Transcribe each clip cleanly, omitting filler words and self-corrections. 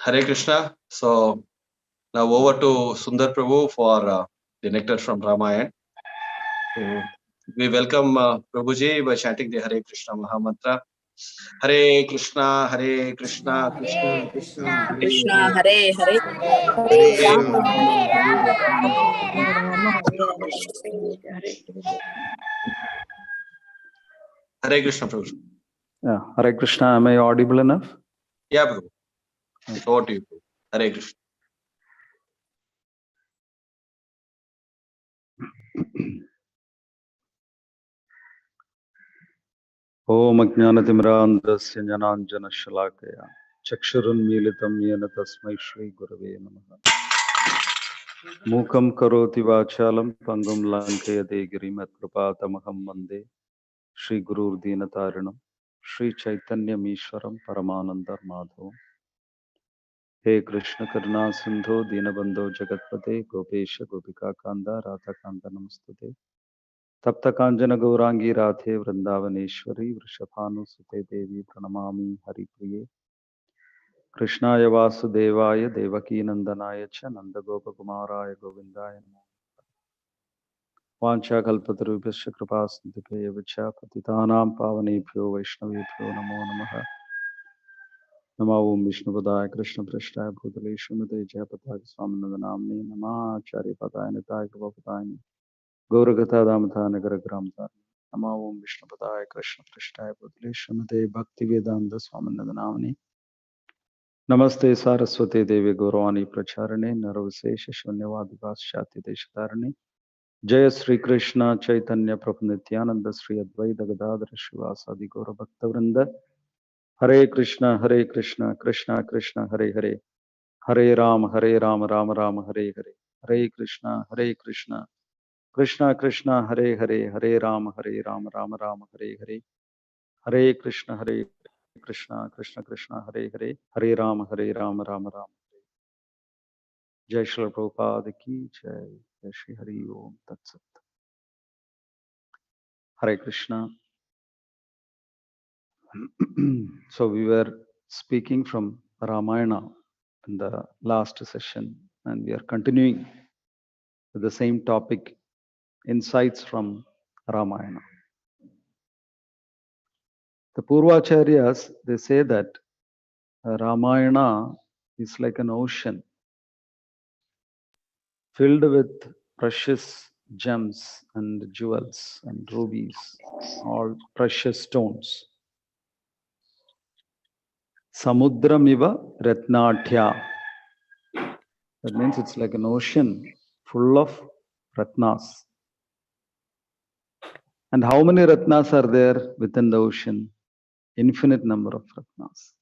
Hare Krishna. So now over to Sundar Prabhu for the nectar from Ramayana. So we welcome Prabhuji by chanting the Hare Krishna Mahamantra. Hare Krishna, Hare Krishna, Krishna Krishna, Hare Krishna Hare, Hare Hare, Hare Hare Rama, Rama, Hare Rama, Hare Rama, Hare Krishna Prabhu. Yeah, Hare Krishna. Am I audible enough? Yeah, Prabhu. It's over to you, Prabhu. Hare Krishna. Om Ajnanatimrandrasya Jnananjana Shalakaya Chakshurunmilitam Yena Tasmai Shri Gurave Namaha Mukam Karoti Vachalam Pangum Lankayate Girimat Kripatamaham Vande Shri Gurur Dinatarinam Shri Chaitanya Mishwaram Paramanandar Madhavam He Krishna Karna Sindho Dinabandho Jagatpate Gopesha Gopika Kanda Radha Kanda Namastate Tapta Kanjana Gaurangi Radhe Vrindavaneshwari Vrishabhanu Sute Devi Pranamami Hari Priye Krishnaya Vasudevaya Devaki Nandanaya Cha Nanda Gopa Kumaraya Govindaya Namo Vancha Kalpatarubhyasya Kripasindhike Vacha Patitanam Pavanebhyo Vaishnavebhyo Namo Namaha Namo Om Vishnupadaya Krishna Prashtaya Bhutale Srimate Jayapataka Swaminathanamne Nama Acharya Padaya Nitaya Kapapataya Gauragata Damata Nagara Gramta Namo Om Vishnupadaya Krishna Prashtaya Bhutale Srimate Bhaktivedanta Swaminathanamne Namaste Saraswati Devi Gauravani Pracharane Naravasesha Shunyavadi Vasyati Deshatarane Jaya Sri Krishna Chaitanya Prabhu Nityananda Sri Advaita Gadadhara Shivasadi Gaura Bhakta Vrinda Hare Krishna Krishna Krishna Hare Hare Hare Ram Ram Ram Hare Hare Hare Krishna Krishna Krishna Hare Hare Hare Ram Ram Ram Hare Hare Hare Krishna Krishna Krishna Hare Hare Hare Ram Ram Ram Jai Shri Prabhupada Ki Jai Jai Shri Hari Om Tat Sat Hare Krishna. So we were speaking from Ramayana in the last session, and we are continuing with the same topic, insights from Ramayana. The Purvacharyas, they say that Ramayana is like an ocean filled with precious gems and jewels and rubies, all precious stones. Samudramiva Ratnathya. That means it's like an ocean full of Ratnas. And how many Ratnas are there within the ocean? Infinite number of Ratnas.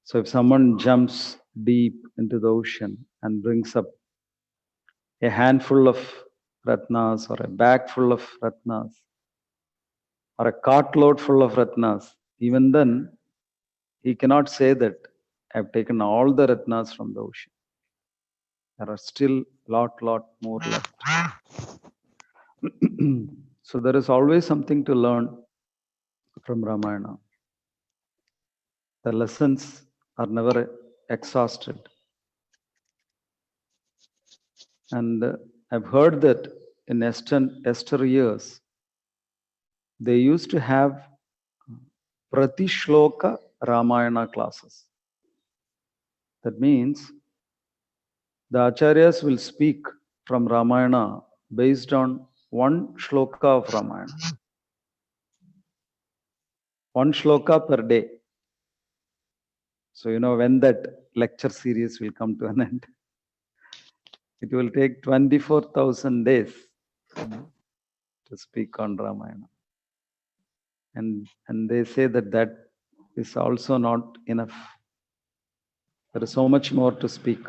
So if someone jumps deep into the ocean and brings up a handful of Ratnas or a bag full of Ratnas or a cartload full of Ratnas, even then he cannot say that I've taken all the Ratnas from the ocean. There are still lot more left. So there is always something to learn from Ramayana. The lessons are never exhausted. And I've heard that in Esther years, they used to have Prati Shloka Ramayana classes. That means the Acharyas will speak from Ramayana based on one shloka of Ramayana. One shloka per day. So, when that lecture series will come to an end, it will take 24,000 days to speak on Ramayana. And they say that is also not enough. There is so much more to speak.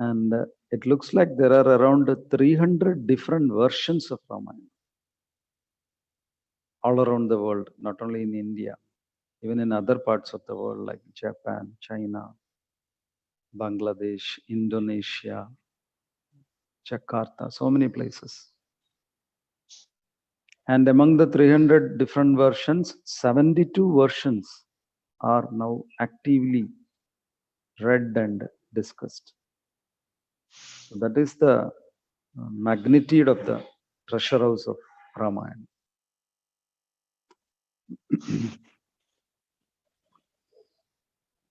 And it looks like there are around 300 different versions of Ramayana all around the world, not only in India, even in other parts of the world like Japan, China, Bangladesh, Indonesia, Jakarta, so many places. And among the 300 different versions, 72 versions are now actively read and discussed. So that is the magnitude of the treasure house of Ramayana.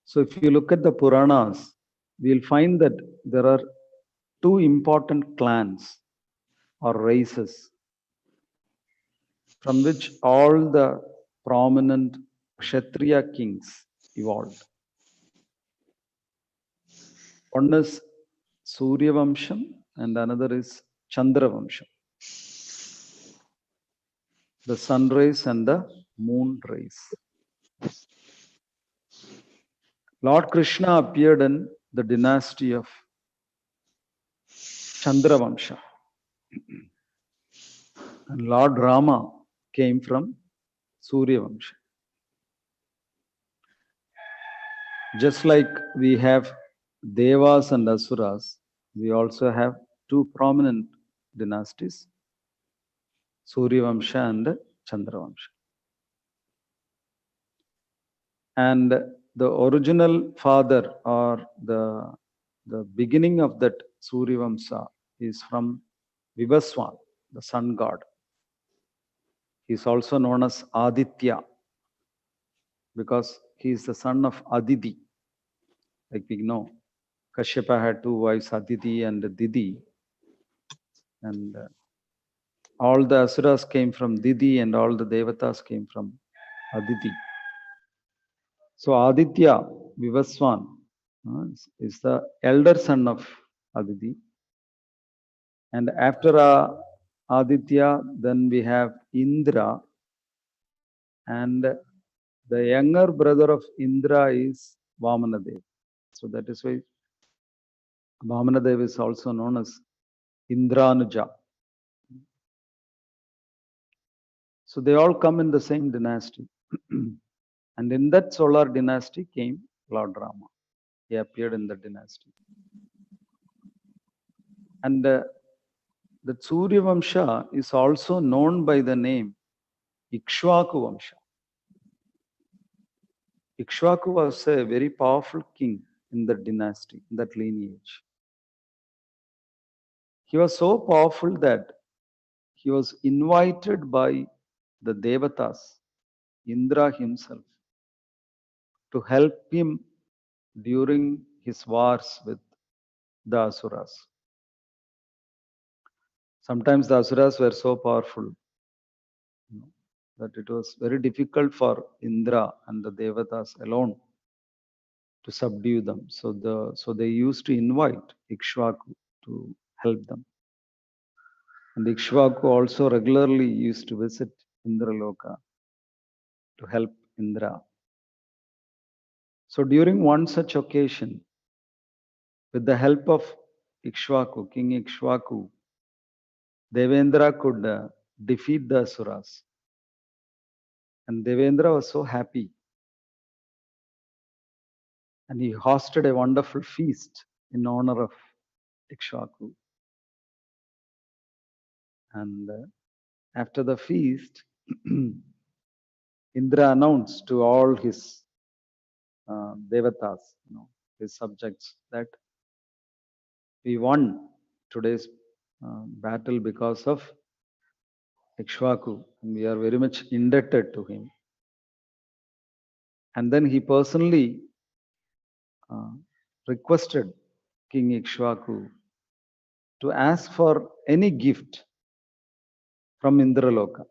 So if you look at the Puranas, we'll find that there are two important clans or races from which all the prominent Kshatriya kings evolved. One is Surya Vamsham and another is Chandra Vamsham. The sun rays and the moon rays. Lord Krishna appeared in the dynasty of Chandra Vamsha. And Lord Rama came from Surya Vamsha. Just like we have Devas and Asuras, we also have two prominent dynasties, Surya Vamsha and Chandra Vamsha. And the original father or the beginning of that Surya Vamsa is from Vivaswan, the sun god. He is also known as Aditya because he is the son of Aditi. Like we know, Kashyapa had two wives, Aditi and Didi. And all the Asuras came from Didi and all the Devatas came from Aditi. So Aditya, Vivaswan, is the elder son of Aditi. And after Aditya, then we have Indra. And the younger brother of Indra is Vamanadev. So that is why Vamanadev is also known as Indranuja. So they all come in the same dynasty. And in that solar dynasty came Lord Rama. He appeared in the dynasty. And the Surya Vamsha is also known by the name Ikshvaku Vamsha. Ikshvaku was a very powerful king in that dynasty, in that lineage. He was so powerful that he was invited by the Devatas, Indra himself, to help him during his wars with the Asuras. Sometimes the Asuras were so powerful that it was very difficult for Indra and the Devatas alone to subdue them. So they used to invite Ikshvaku to help them. And Ikshvaku also regularly used to visit Indraloka to help Indra. So during one such occasion, with the help of Ikshvaku, King Ikshvaku, Devendra could defeat the Asuras. And Devendra was so happy. And he hosted a wonderful feast in honor of Ikshvaku. And after the feast, Indra announced to all his Devatas, his subjects, that we won today's battle because of Ikshvaku, and we are very much indebted to him. And then he personally requested King Ikshvaku to ask for any gift from Indraloka.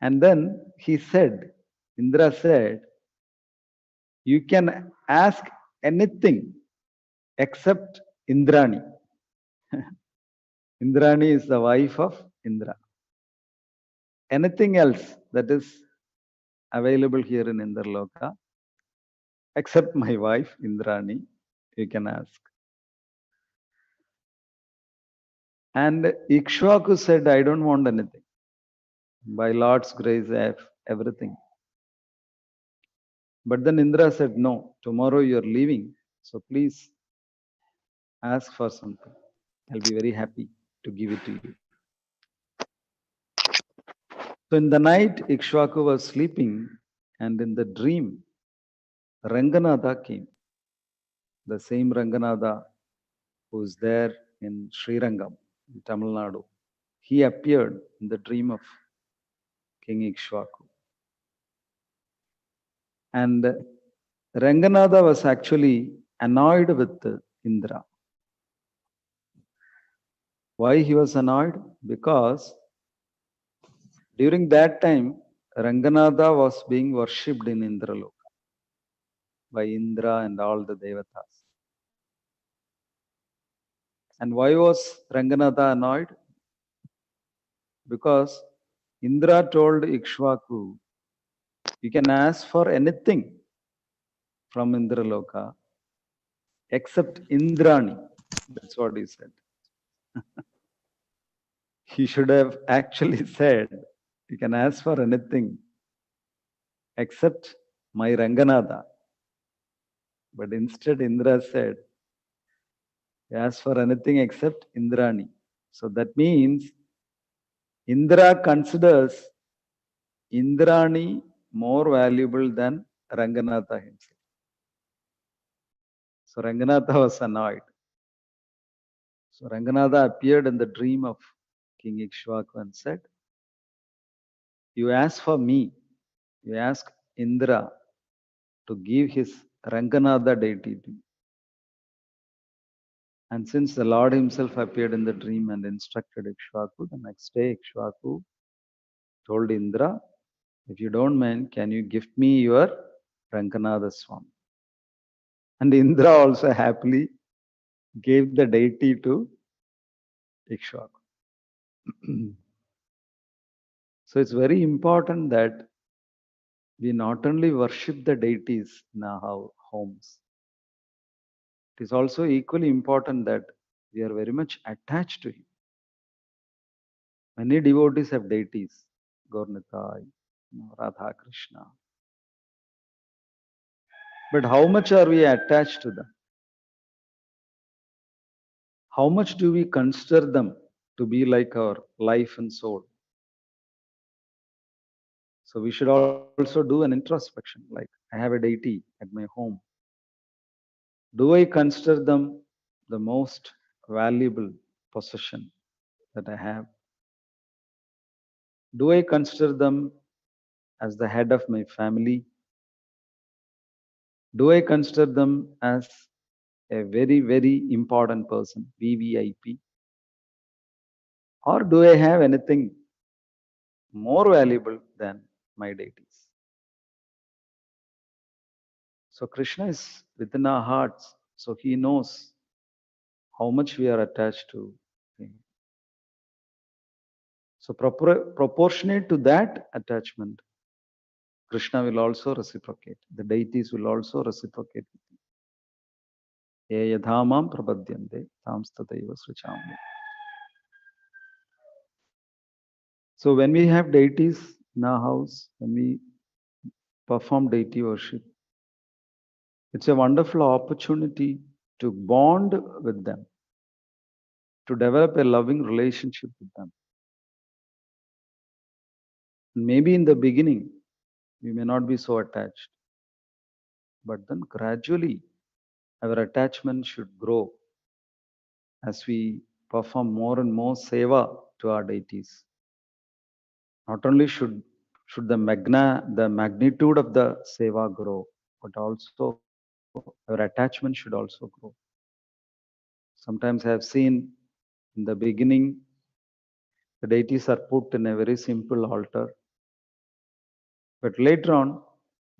And then he said, Indra said, you can ask anything except Indrani. Indrani is the wife of Indra. Anything else that is available here in Indraloka, except my wife Indrani, you can ask. And Ikshvaku said, I don't want anything. By Lord's grace, I have everything. But then Indra said, no, tomorrow you're leaving, so please ask for something. I'll be very happy to give it to you. So in the night, Ikshvaku was sleeping, And in the dream, Ranganatha came, the same Ranganatha who is there in Srirangam, in Tamil Nadu. He appeared in the dream of King Ikshvaku. And Ranganatha was actually annoyed with Indra. Why he was annoyed? Because during that time, Ranganatha was being worshipped in Indraloka by Indra and all the Devatas. And why was Ranganatha annoyed? Because Indra told Ikshvaku, you can ask for anything from Indraloka except Indrani. That's what he said. He should have actually said, you can ask for anything except my Ranganatha. But instead, Indra said, ask for anything except Indrani. So that means Indra considers Indrani more valuable than Ranganatha himself. So Ranganatha was annoyed. So Ranganatha appeared in the dream of King Ikshvaku and said, you ask for me, you ask Indra to give his Ranganatha deity to you. And since the Lord himself appeared in the dream and instructed Ikshvaku, the next day Ikshvaku told Indra, if you don't mind, can you gift me your Ranganatha Swami? And Indra also happily gave the deity to Ikshvaku. So it's very important that we not only worship the deities in our homes, it is also equally important that we are very much attached to him. Many devotees have deities, Gaurnitai, Radha Krishna. But how much are we attached to them? How much do we consider them to be like our life and soul? So we should also do an introspection, like I have a deity at my home. Do I consider them the most valuable possession that I have? Do I consider them as the head of my family? Do I consider them as a very, very important person, VVIP? Or do I have anything more valuable than my deities? So Krishna is within our hearts, so he knows how much we are attached to him. So proportionate to that attachment, Krishna will also reciprocate. The deities will also reciprocate. Ye yadhamam prapadyante tam stataiva srichami. So when we have deities in our house, when we perform deity worship, it's a wonderful opportunity to bond with them, to develop a loving relationship with them. Maybe in the beginning, we may not be so attached, but then gradually our attachment should grow as we perform more and more seva to our deities. Not only should the magnitude of the seva grow, but also our attachment should also grow. Sometimes I have seen in the beginning, the deities are put in a very simple altar. But later on,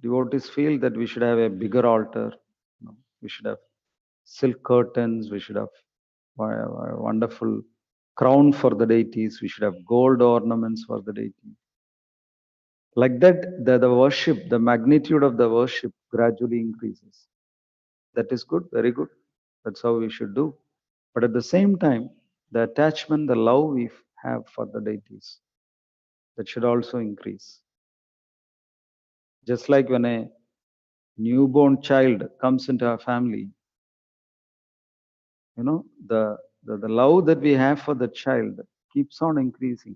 devotees feel that we should have a bigger altar. We should have silk curtains. We should have a wonderful crown for the deities. We should have gold ornaments for the deities. Like that, the worship, the magnitude of the worship gradually increases. That is good, very good. That's how we should do. But at the same time, the attachment, the love we have for the deities, that should also increase. Just like when a newborn child comes into our family, the love that we have for the child keeps on increasing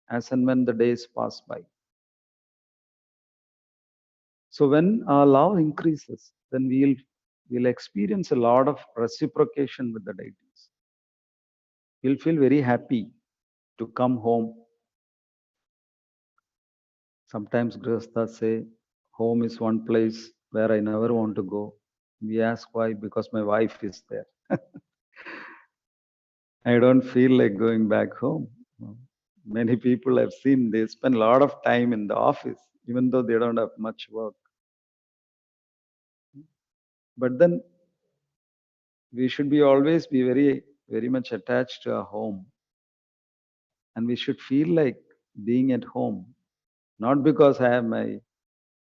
as and when the days pass by. So when our love increases, then we'll experience a lot of reciprocation with the deities. We'll feel very happy to come home. Sometimes Grihasthas say, home is one place where I never want to go. We ask why? Because my wife is there. I don't feel like going back home. Many people I've seen, they spend a lot of time in the office, even though they don't have much work. But then we should be always be very, very much attached to our home. And we should feel like being at home, not because I have my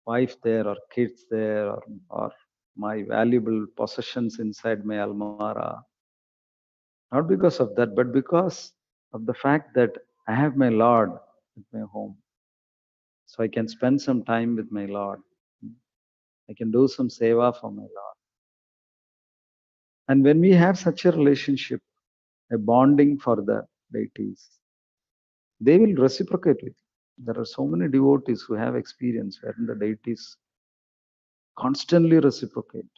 wife there or kids there or my valuable possessions inside my almara. Not because of that, but because of the fact that I have my Lord at my home. So I can spend some time with my Lord. I can do some seva for my Lord. And when we have such a relationship, a bonding for the deities, they will reciprocate with you. There are so many devotees who have experience wherein the deities constantly reciprocate.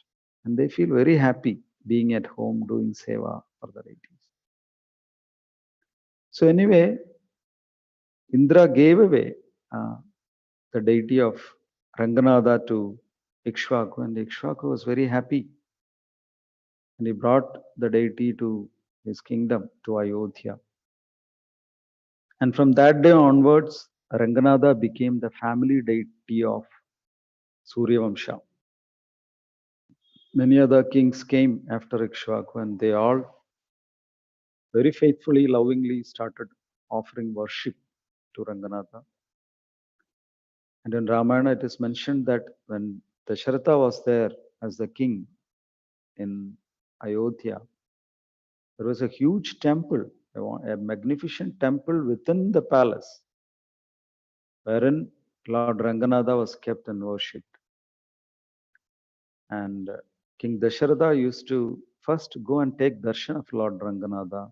And they feel very happy being at home doing seva for the deities. So anyway, Indra gave away the deity of Ranganatha to Ikshvaku, and Ikshvaku was very happy. And he brought the deity to his kingdom, to Ayodhya. And from that day onwards, Ranganatha became the family deity of Suryavamsha. Many other kings came after Ikshvaku, and they all very faithfully, lovingly started offering worship to Ranganatha. And in Ramayana, it is mentioned that when Dasharatha was there as the king in Ayodhya, there was a huge temple, a magnificent temple within the palace, wherein Lord Ranganatha was kept and worshipped. And King Dasharatha used to first go and take darshan of Lord Ranganatha,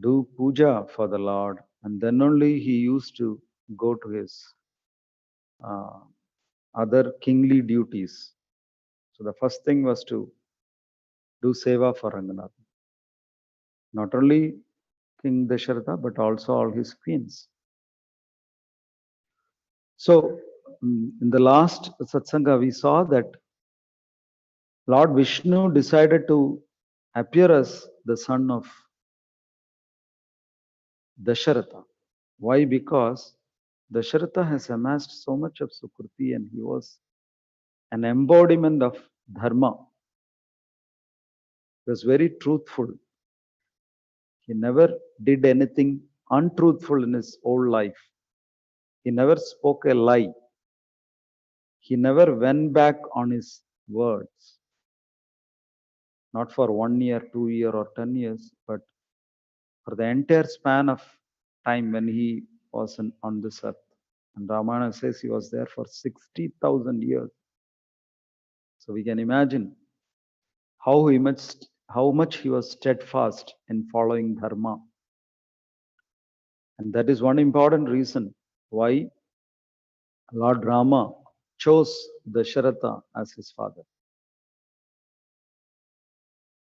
do puja for the Lord, and then only he used to go to his uh, other kingly duties. So the first thing was to do seva for Ranganatha. Not only King Dasharatha, but also all his queens. So in the last satsanga, we saw that Lord Vishnu decided to appear as the son of Dasharatha. Why? Because Dasharatha has amassed so much of Sukruti and he was an embodiment of Dharma. He was very truthful. He never did anything untruthful in his whole life. He never spoke a lie. He never went back on his words. Not for 1 year, 2 years, or 10 years, but for the entire span of time when he was on this earth. And Ramayana says he was there for 60,000 years. So we can imagine how much he was steadfast in following Dharma. And that is one important reason why Lord Rama chose Dasharatha as his father.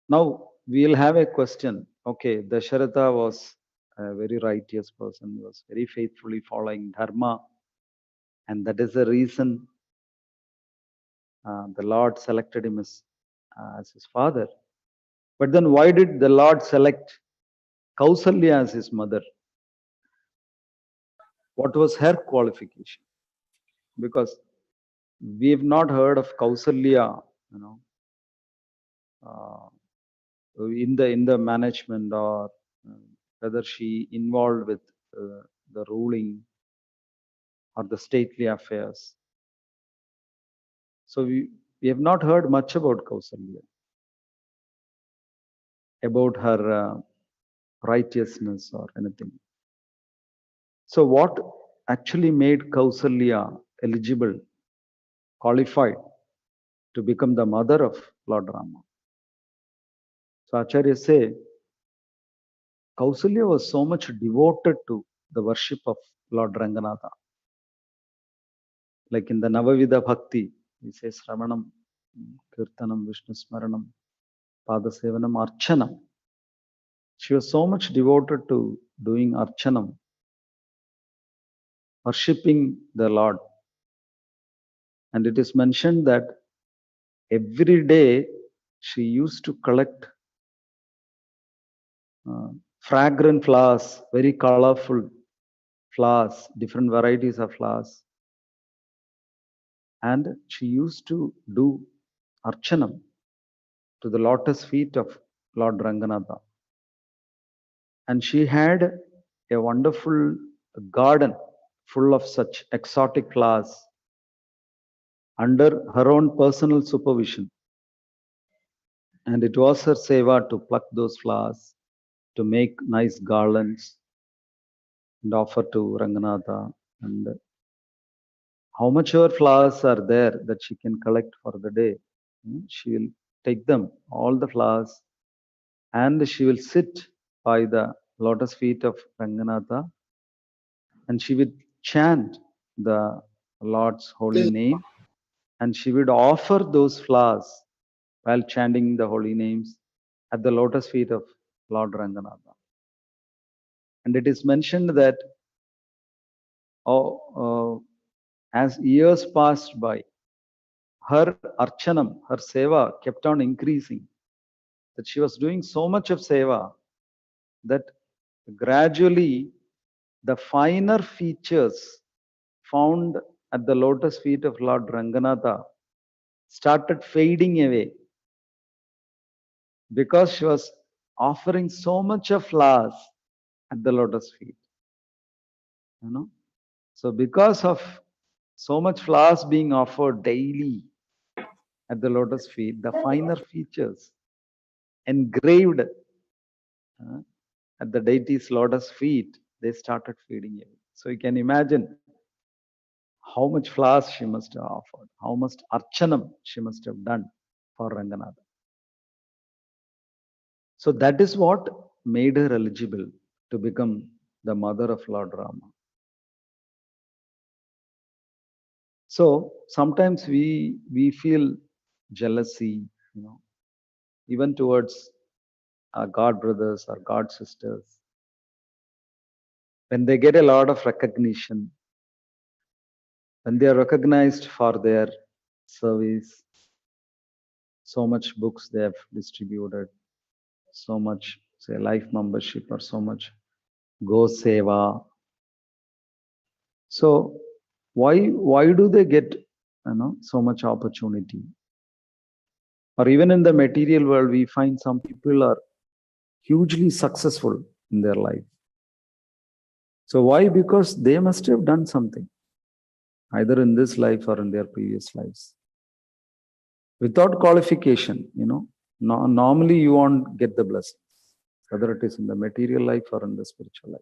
Now we'll have a question. Okay, Dasharatha was a very righteous person. He was very faithfully following Dharma. And that is the reason the Lord selected him as his father. But then why did the Lord select Kausalya as his mother? What was her qualification? Because we have not heard of Kausalya, uh, in the management, or whether she involved with the ruling or the stately affairs. So we have not heard much about Kausalya, about her righteousness or anything. So what actually made Kausalya eligible, qualified to become the mother of Lord Rama? So Acharya say, Kausalya was so much devoted to the worship of Lord Ranganatha. Like in the Navavidha Bhakti, we say Sravanam, Kirtanam, Vishnu Smaranam, Padasevanam, Archanam. She was so much devoted to doing Archanam, worshipping the Lord. And it is mentioned that every day she used to collect fragrant flowers, very colorful flowers, different varieties of flowers. And she used to do Archanam to the lotus feet of Lord Ranganatha. And she had a wonderful garden full of such exotic flowers under her own personal supervision. And it was her seva to pluck those flowers, to make nice garlands and offer to Ranganatha. And how much ever flowers are there that she can collect for the day, she will take them, all the flowers, and she will sit by the lotus feet of Ranganatha, and she would chant the Lord's holy name, and she would offer those flowers while chanting the holy names at the lotus feet of Lord Ranganatha. And it is mentioned that as years passed by, her archanam, her seva kept on increasing. That she was doing so much of seva that gradually the finer features found at the lotus feet of Lord Ranganatha started fading away because she was offering so much of flowers at the lotus feet. So because of so much flowers being offered daily at the lotus feet, the finer features engraved at the deity's lotus feet, they started fading away. So you can imagine how much flowers she must have offered, how much archanam she must have done for Ranganatha. So that is what made her eligible to become the mother of Lord Rama. So sometimes we feel jealousy, even towards our God brothers or God sisters. When they get a lot of recognition, when they are recognized for their service, so much books they have distributed, so much, say, life membership or so much go seva. So why do they get so much opportunity? Or even in the material world, we find some people are hugely successful in their life. So why? Because they must have done something, either in this life or in their previous lives. Without qualification, normally you won't get the blessings, whether it is in the material life or in the spiritual life.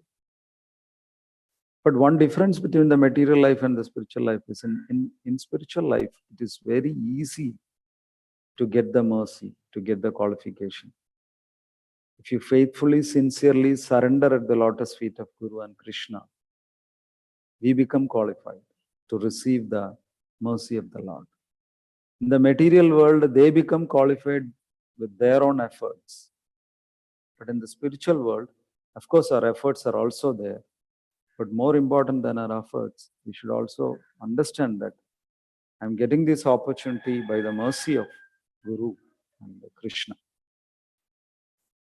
But one difference between the material life and the spiritual life is in spiritual life, it is very easy to get the mercy, to get the qualification. If you faithfully, sincerely surrender at the lotus feet of Guru and Krishna, we become qualified to receive the mercy of the Lord. In the material world, they become qualified with their own efforts. But in the spiritual world, of course, our efforts are also there. But more important than our efforts, we should also understand that I'm getting this opportunity by the mercy of Guru and Krishna.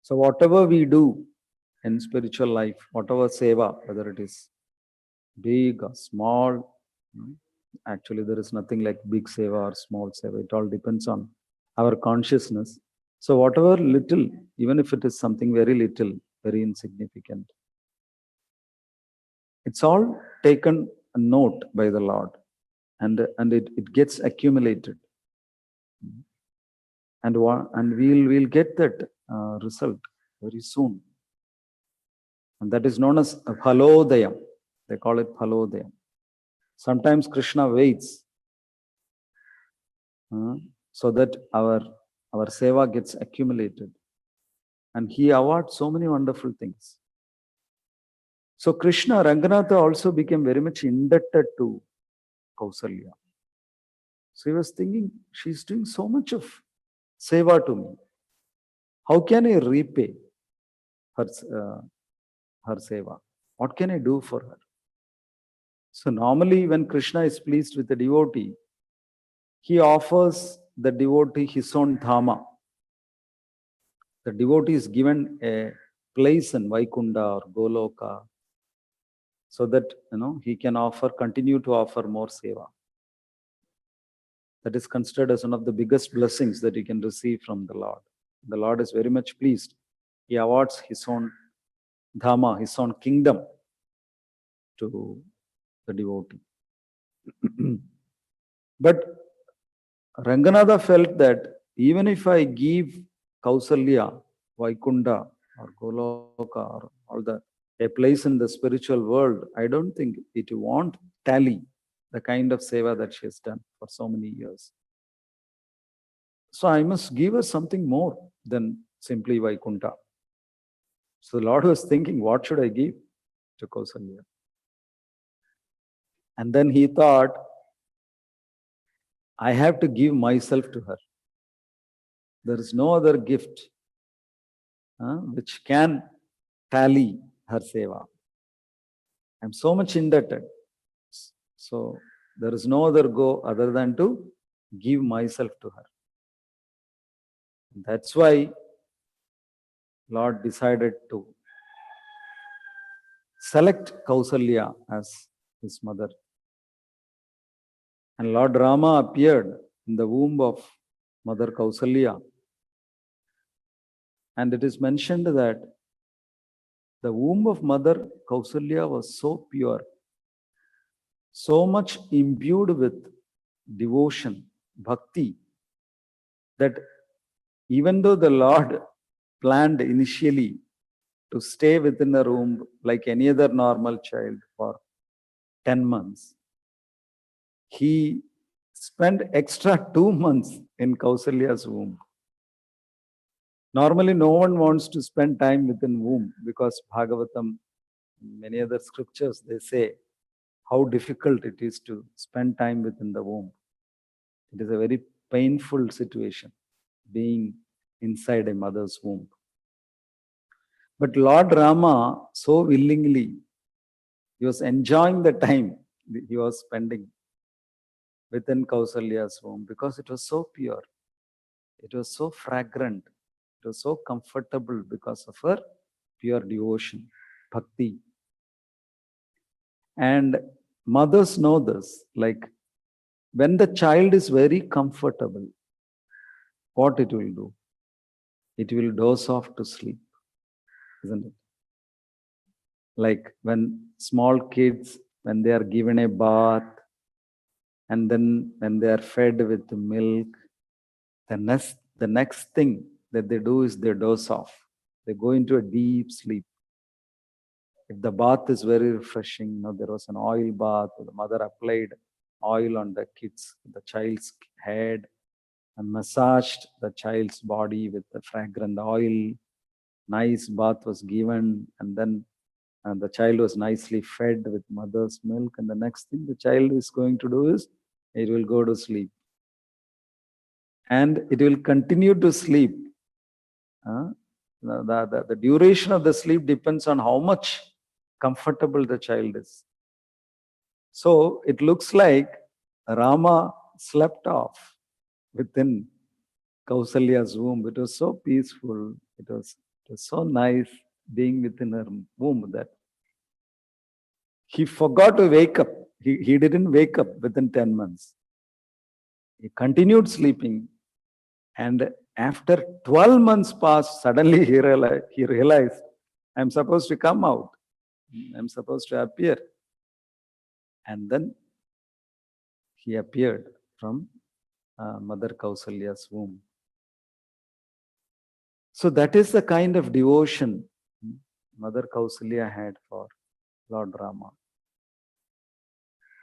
So whatever we do in spiritual life, whatever seva, whether it is big or small, actually there is nothing like big seva or small seva. It all depends on our consciousness. So whatever little, even if it is something very little, very insignificant, it's all taken a note by the Lord, and it gets accumulated, and we'll get that result very soon, and that is known as phalodayam. They call it phalodayam. Sometimes Krishna waits so that our seva gets accumulated, and he awards so many wonderful things. So Krishna, Ranganatha also became very much indebted to Kausalya. So he was thinking, she's doing so much of seva to me. How can I repay her, her seva? What can I do for her? So normally when Krishna is pleased with a devotee, he offers the devotee his own dhama. The devotee is given a place in Vaikunta or Goloka so that he can continue to offer more seva. That is considered as one of the biggest blessings that you can receive from the Lord. The Lord is very much pleased. He awards his own dhama, his own kingdom to the devotee. But Ranganatha felt that even if I give Kausalya, Vaikunta, or Goloka, or all a place in the spiritual world, I don't think it won't tally the kind of seva that she has done for so many years. So I must give her something more than simply Vaikunta. So the Lord was thinking, what should I give to Kausalya? And then he thought, I have to give myself to her. There is no other gift which can tally her seva. I'm so much indebted. So there is no other go other than to give myself to her. That's why Lord decided to select Kausalya as his mother. And Lord Rama appeared in the womb of Mother Kausalya. And it is mentioned that the womb of Mother Kausalya was so pure, so much imbued with devotion, bhakti, that even though the Lord planned initially to stay within a room like any other normal child for 10 months, he spent extra 2 months in Kausalya's womb. Normally, no one wants to spend time within womb because Bhagavatam, many other scriptures, they say how difficult it is to spend time within the womb. It is a very painful situation, being inside a mother's womb. But Lord Rama, so willingly, he was enjoying the time he was spending within Kausalya's womb because it was so pure. It was so fragrant. It was so comfortable because of her pure devotion, bhakti. And mothers know this, like when the child is very comfortable, what it will do? It will doze off to sleep, isn't it? Like when small kids, when they are given a bath, and then when they are fed with milk, the next thing that they do is they doze off. They go into a deep sleep. If the bath is very refreshing, there was an oil bath, the mother applied oil on the child's head and massaged the child's body with the fragrant oil. Nice bath was given, and then the child was nicely fed with mother's milk. And the next thing the child is going to do is it will go to sleep. And it will continue to sleep. The duration of the sleep depends on how much comfortable the child is. So it looks like Rama slept off within Kausalya's womb. It was so peaceful. It was so nice being within her womb that he forgot to wake up. He didn't wake up within 10 months. He continued sleeping. And after 12 months passed, suddenly he realized, I'm supposed to come out. I'm supposed to appear. And then he appeared from Mother Kausalya's womb. So that is the kind of devotion Mother Kausalya had for Lord Rama.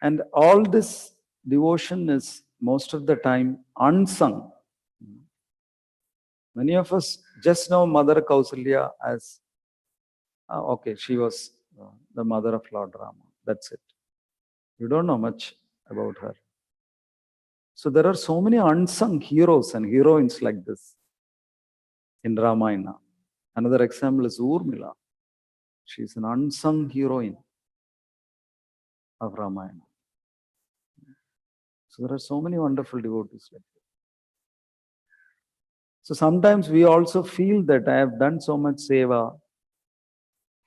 And all this devotion is most of the time unsung. Many of us just know Mother Kausalya as, okay, she was the mother of Lord Rama. That's it. You don't know much about her. So there are so many unsung heroes and heroines like this in Ramayana. Another example is Urmila. She is an unsung heroine of Ramayana. So there are so many wonderful devotees like that. So sometimes we also feel that I have done so much seva,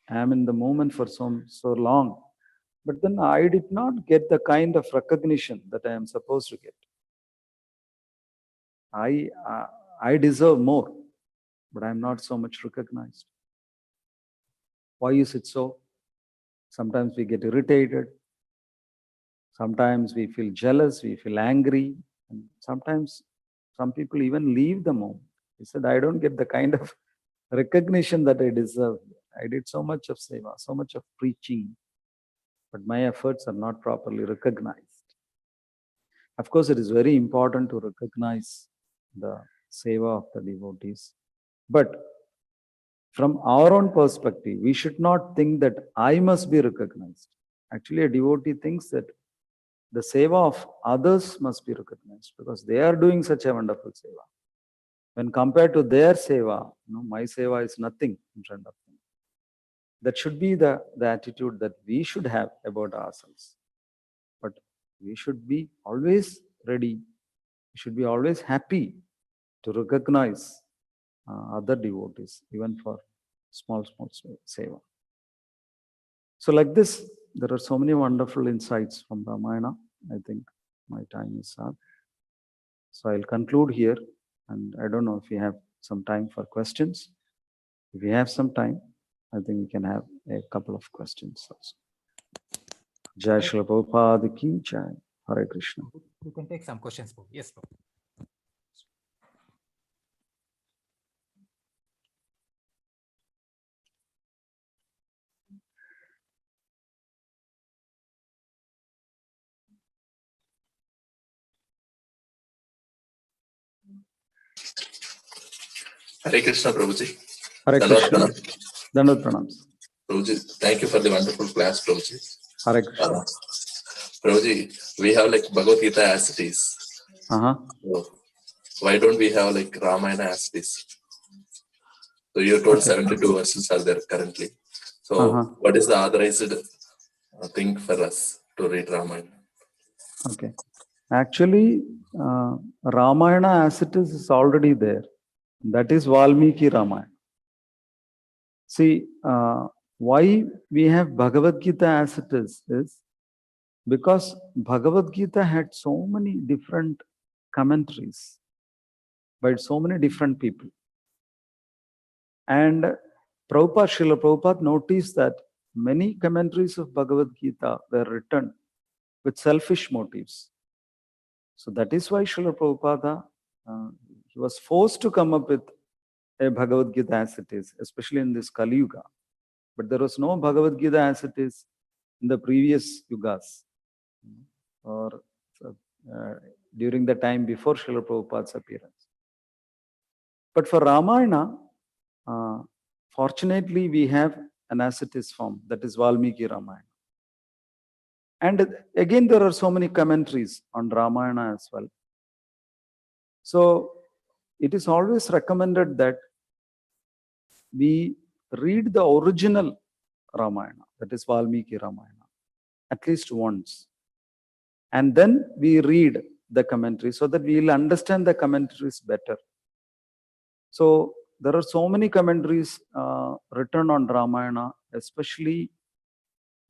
I am in the moment for so long, but then I did not get the kind of recognition that I am supposed to get. I deserve more, but I am not so much recognized. Why is it so? Sometimes we get irritated. Sometimes we feel jealous, we feel angry. And sometimes some people even leave the moment. He said, I don't get the kind of recognition that I deserve. I did so much of seva, so much of preaching, but my efforts are not properly recognized. Of course, it is very important to recognize the seva of the devotees. But from our own perspective, we should not think that I must be recognized. Actually, a devotee thinks that the seva of others must be recognized because they are doing such a wonderful seva. When compared to their seva, my seva is nothing in front of them. That should be the attitude that we should have about ourselves. But we should be always ready. We should be always happy to recognize other devotees, even for small seva. So like this, there are so many wonderful insights from Ramayana. I think my time is up. So I'll conclude here. And I don't know if we have some time for questions. If we have some time, I think we can have a couple of questions also. Jai Shri Prabhupada ki Jai. Hare Krishna. You can take some questions, Prabhu. Yes, Prabhu. Hare Krishna, Prabhuji. Hare Krishna. Dandavad Pranams. Prabhuji, thank you for the wonderful class, Prabhuji. Hare Krishna. Prabhuji, we have like Bhagavad Gita as it is. So why don't we have like Ramayana as it is? So you told 72 verses are there currently. So what is the authorized thing for us to read Ramayana? Okay. Actually, Ramayana as it is already there. That is Valmiki Ramayana. See, why we have Bhagavad Gita as it is because Bhagavad Gita had so many different commentaries by so many different people. And Srila Prabhupada noticed that many commentaries of Bhagavad Gita were written with selfish motives. So that is why Srila Prabhupada he was forced to come up with a Bhagavad Gita as it is, especially in this Kali Yuga. But there was no Bhagavad Gita as it is in the previous yugas or during the time before Srila Prabhupada's appearance. But for Ramayana, fortunately, we have an as it is form, that is Valmiki Ramayana. And again, there are so many commentaries on Ramayana as well. So it is always recommended that we read the original Ramayana, that is Valmiki Ramayana, at least once. And then we read the commentary so that we will understand the commentaries better. So there are so many commentaries written on Ramayana, especially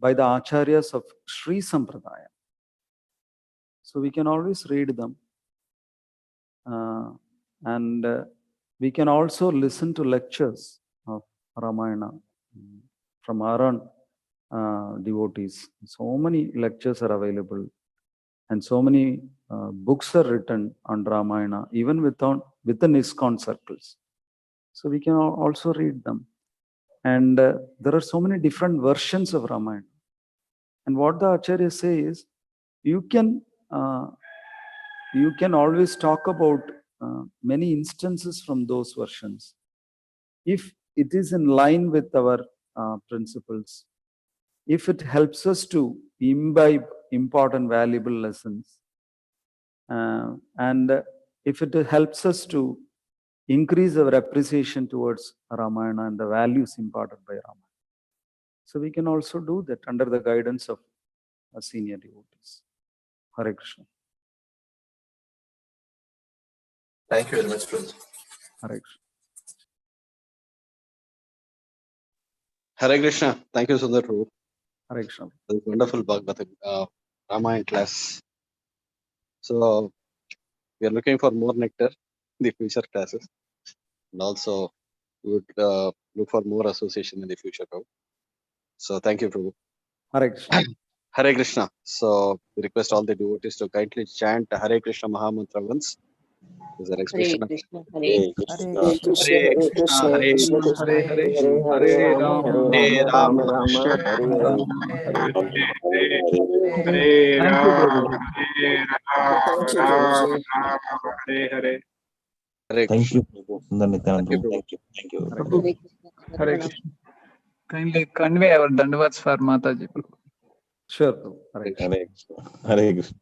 by the acharyas of Sri Sampradaya. So we can always read them. And we can also listen to lectures of Ramayana from our own devotees. So many lectures are available and so many books are written on Ramayana, even within ISKCON circles. So we can also read them. And there are so many different versions of Ramayana. And what the acharyas say is, you can always talk about many instances from those versions. If it is in line with our principles, if it helps us to imbibe important, valuable lessons. And if it helps us to increase our appreciation towards Ramayana and the values imparted by Ramayana, so we can also do that under the guidance of senior devotees. Hare Krishna. Thank you very much, Prabhuji. Hare Krishna. Hare Krishna. Thank you, Sundar Prabhu. Hare Krishna. That was wonderful Bhagavatam, Ramayana class. So we are looking for more nectar in the future classes, and also we would look for more association in the future, Prabhu. So thank you, Prabhu. Hare Krishna. Hare Krishna. So we request all the devotees to kindly chant Hare Krishna Mahamantra once. Is an Hare expression of Krishna, Hare Krishna, Hare Krishna, Hare Krishna, Hare Krishna, Hare Hare, Hare Rama, Krishna, Hare Hare Hare. Rama, Hare Thank Krishna. you, Prabhu. Sundar Nityanand Thank you, Prabhu. Prabhu. Thank you. Hare Hare Krishna, Hare Krishna. Kindly convey our dandavats for Mataji. Sure. Hare Krishna. Hare Krishna. Hare Krishna.